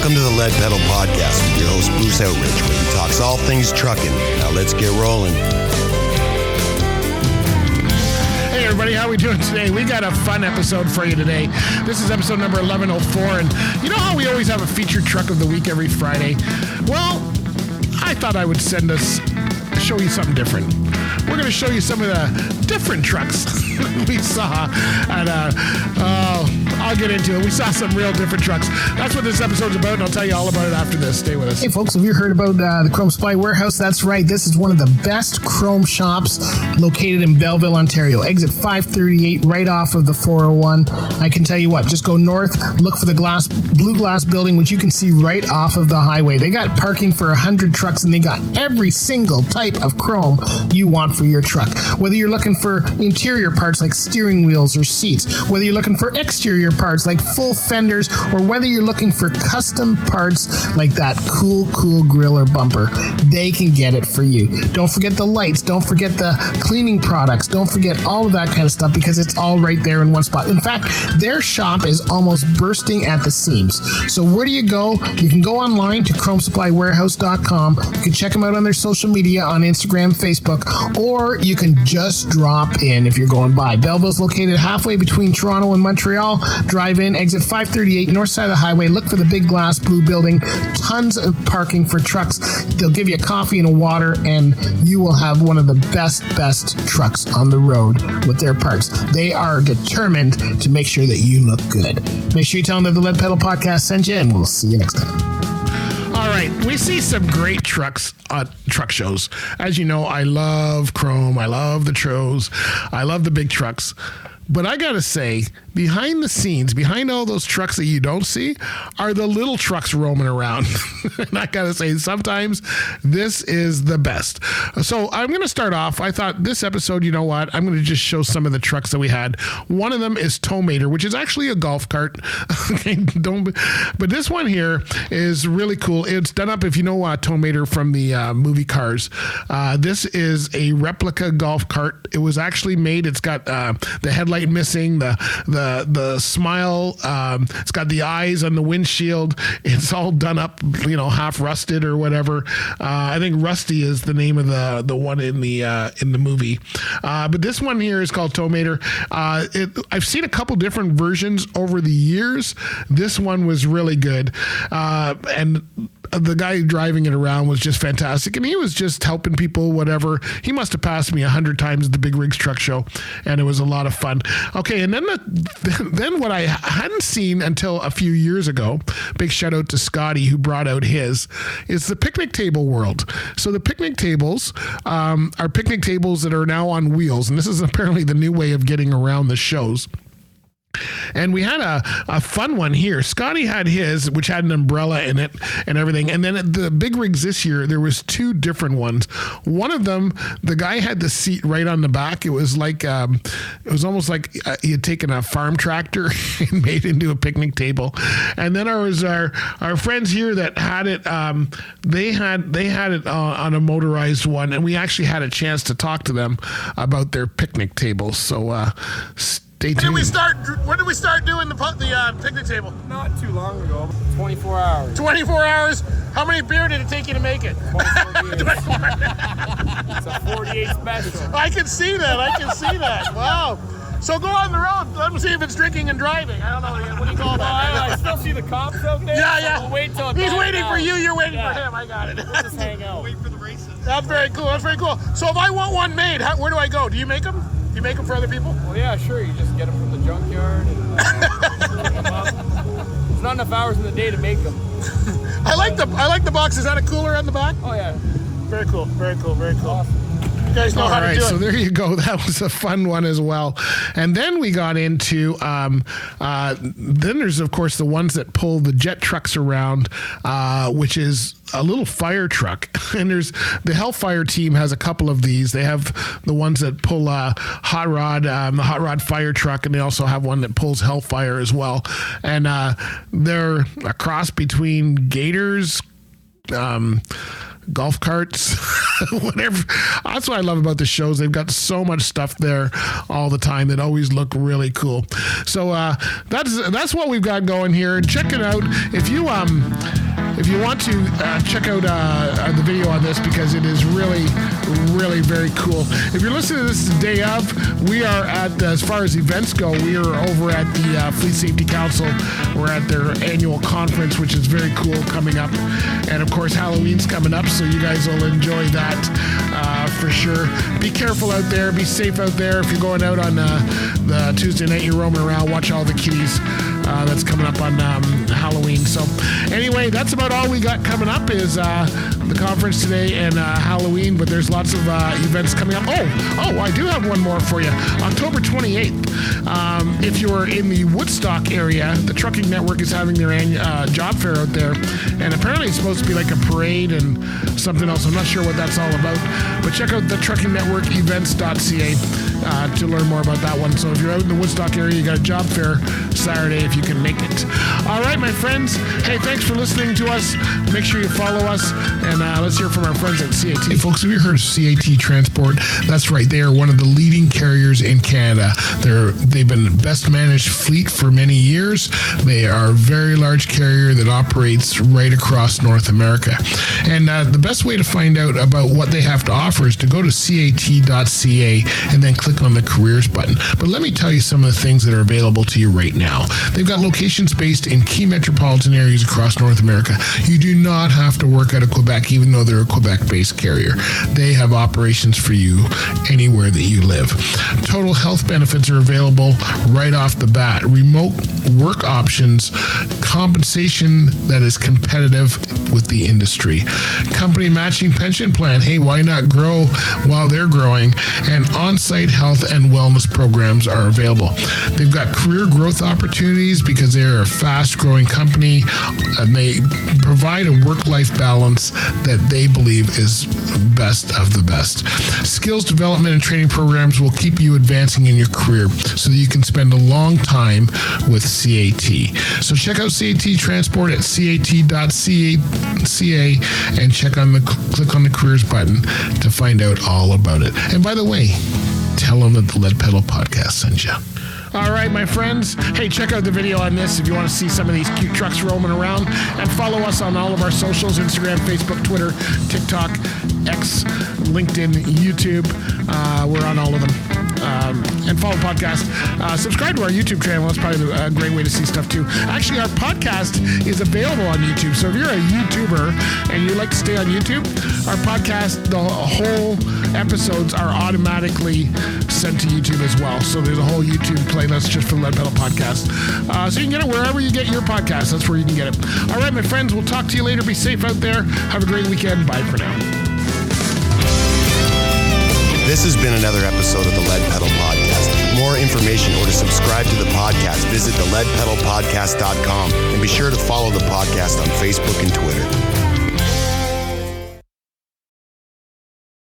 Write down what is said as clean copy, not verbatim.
Welcome to the Lead Pedal Podcast with your host, Bruce Outridge, where he talks all things trucking. Now let's get rolling. Hey everybody, how we doing today? We got a fun episode for you today. This is episode number 1104, and you know how we always have a featured truck of the week every Friday? Well, I thought I would show you something different. We're going to show you some of the different trucks we saw at, I'll get into it. We saw some real different trucks. That's what this episode's about, and I'll tell you all about it after this. Stay with us. Hey folks, have you heard about the Chrome Supply Warehouse? That's right. This is one of the best chrome shops located in Belleville, Ontario. Exit 538, right off of the 401. I can tell you what, just go north, look for the blue glass building, which you can see right off of the highway. They got parking for 100 trucks, and they got every single type of chrome you want for your truck. Whether you're looking for interior parts like steering wheels or seats, whether you're looking for exterior parts like full fenders, or whether you're looking for custom parts like that cool grill or bumper, they can get it for you. Don't forget the lights, don't forget the cleaning products, don't forget all of that kind of stuff, because it's all right there in one spot. In fact, their shop is almost bursting at the seams. So where do you go? You can go online to chromesupplywarehouse.com. You can check them out on their social media on Instagram, Facebook, or you can just drop in if you're going by. Belleville's located halfway between Toronto and Montreal. Drive in, exit 538, north side of the highway. Look for the big glass blue building. Tons of parking for trucks. They'll give you a coffee and a water, and you will have one of the best trucks on the road with their parts. They are determined to make sure that you look good. Make sure you tell them that the Lead Pedal Podcast sent you, and we'll see you next time. All right, we see some great trucks at truck shows. As you know, I love chrome. I love the Tros. I love the big trucks. But I got to say, behind the scenes, behind all those trucks that you don't see, are the little trucks roaming around. And I got to say, sometimes this is the best. So I'm going to start off. I thought this episode, you know what? I'm going to just show some of the trucks that we had. One of them is Towmater, which is actually a golf cart. Okay, but this one here is really cool. It's done up, if you know Towmater from the movie Cars. This is a replica golf cart. It was actually made. It's got the headlight missing, the smile, it's got the eyes on the windshield. It's all done up, half rusted or whatever. I think Rusty is the name of the one in the movie. But this one here is called Towmater. I've seen a couple different versions over the years. This one was really good, and the guy driving it around was just fantastic, and he was just helping people, whatever. He must have passed me 100 times at the Big Rigs Truck Show, and it was a lot of fun. Okay, and then what I hadn't seen until a few years ago, big shout out to Scotty who brought out his, is the picnic table world. So the picnic tables are picnic tables that are now on wheels, and this is apparently the new way of getting around the shows. And we had a fun one here. Scotty had his, which had an umbrella in it and everything. And then at the Big Rigs this year, there was two different ones. One of them, the guy had the seat right on the back. It was like, it was almost like he had taken a farm tractor and made it into a picnic table. And then there was our friends here that had it. They had it on a motorized one, and we actually had a chance to talk to them about their picnic tables. So When did we start doing the picnic table? Not too long ago. 24 hours. 24 hours? How many beer did it take you to make it? 24 beers. It's a 48 special. I can see that. Wow. So go on the road. Let me see if it's drinking and driving. I don't know. What do you call that? I still see the cops out there. Yeah. So we'll wait till he's waiting for you. You're waiting for him. I got it. We'll just hang out. Wait for the races. That's very cool. So if I want one made, where do I go? Do you make them? Do you make them for other people? Well, yeah, sure. You just get them from the junkyard and pick them up. There's not enough hours in the day to make them. I like the box. Is that a cooler on the back? Oh yeah. Very cool. Awesome. You guys know how to do it. So there you go. That was a fun one as well. And then we got into, then there's, of course, the ones that pull the jet trucks around, which is a little fire truck. And there's the Hellfire team has a couple of these. They have the ones that pull hot rod, the hot rod fire truck, and they also have one that pulls Hellfire as well. And they're a cross between Gators, golf carts, whatever. That's what I love about the shows. They've got so much stuff there all the time that always look really cool. So that's what we've got going here. Check it out. If you want to check out the video on this, because it is really, really very cool. If you're listening to this the day of, we are at, as far as events go, we are over at the Fleet Safety Council. We're at their annual conference, which is very cool, coming up. And of course, Halloween's coming up, so you guys will enjoy that for sure. Be careful out there. Be safe out there. If you're going out on the Tuesday night, you're roaming around, watch all the kitties. That's coming up on Halloween. So anyway, that's about all we got coming up is the conference today and Halloween, but there's lots of events coming up. Oh, I do have one more for you. October 28th, if you're in the Woodstock area, the Trucking Network is having their job fair out there, and apparently it's supposed to be like a parade and something else. I'm not sure what that's all about, but check out the Trucking Network events.ca to learn more about that one. So if you're out in the Woodstock area, you got a job fair Saturday if you can make it. All right, my friends. Hey, thanks for listening to us. Make sure you follow us, and let's hear from our friends at CAT. Hey, folks, have you heard of CAT Transport? That's right. They are one of the leading carriers in Canada. They've been the best managed fleet for many years. They are a very large carrier that operates right across North America. And the best way to find out about what they have to offer is to go to cat.ca and then click on the careers button. But let me tell you some of the things that are available to you right now. They've got locations based in key metropolitan areas across North America. You do not have to work out of Quebec, even though they're a Quebec-based carrier. They have operations for you anywhere that you live. Total health benefits are available right off the bat. Remote work options, compensation that is competitive with the industry. Company matching pension plan. Hey, why not grow while they're growing? And on-site health and wellness programs are available. They've got career growth opportunities because they're a fast-growing company, and they provide a work-life balance that they believe is best of the best. Skills development and training programs will keep you advancing in your career so that you can spend a long time with CAT. So check out CAT Transport at cat.ca and click on the careers button to find out all about it. And by the way, tell them that the Lead Pedal Podcast sent you. All right, my friends. Hey, check out the video on this if you want to see some of these cute trucks roaming around. And follow us on all of our socials, Instagram, Facebook, Twitter, TikTok, X, LinkedIn, YouTube. We're on all of them. And follow the podcast. Subscribe to our YouTube channel. That's probably a great way to see stuff too. Actually, our podcast is available on YouTube. So if you're a YouTuber and you like to stay on YouTube, our podcast, the whole episodes are automatically sent to YouTube as well. So there's a whole YouTube playlist just for the Lead Pedal Podcast. So you can get it wherever you get your podcast. That's where you can get it. All right, my friends. We'll talk to you later. Be safe out there. Have a great weekend. Bye for now. This has been another episode of the Lead Pedal Podcast. For more information or to subscribe to the podcast, visit theleadpedalpodcast.com and be sure to follow the podcast on Facebook and Twitter.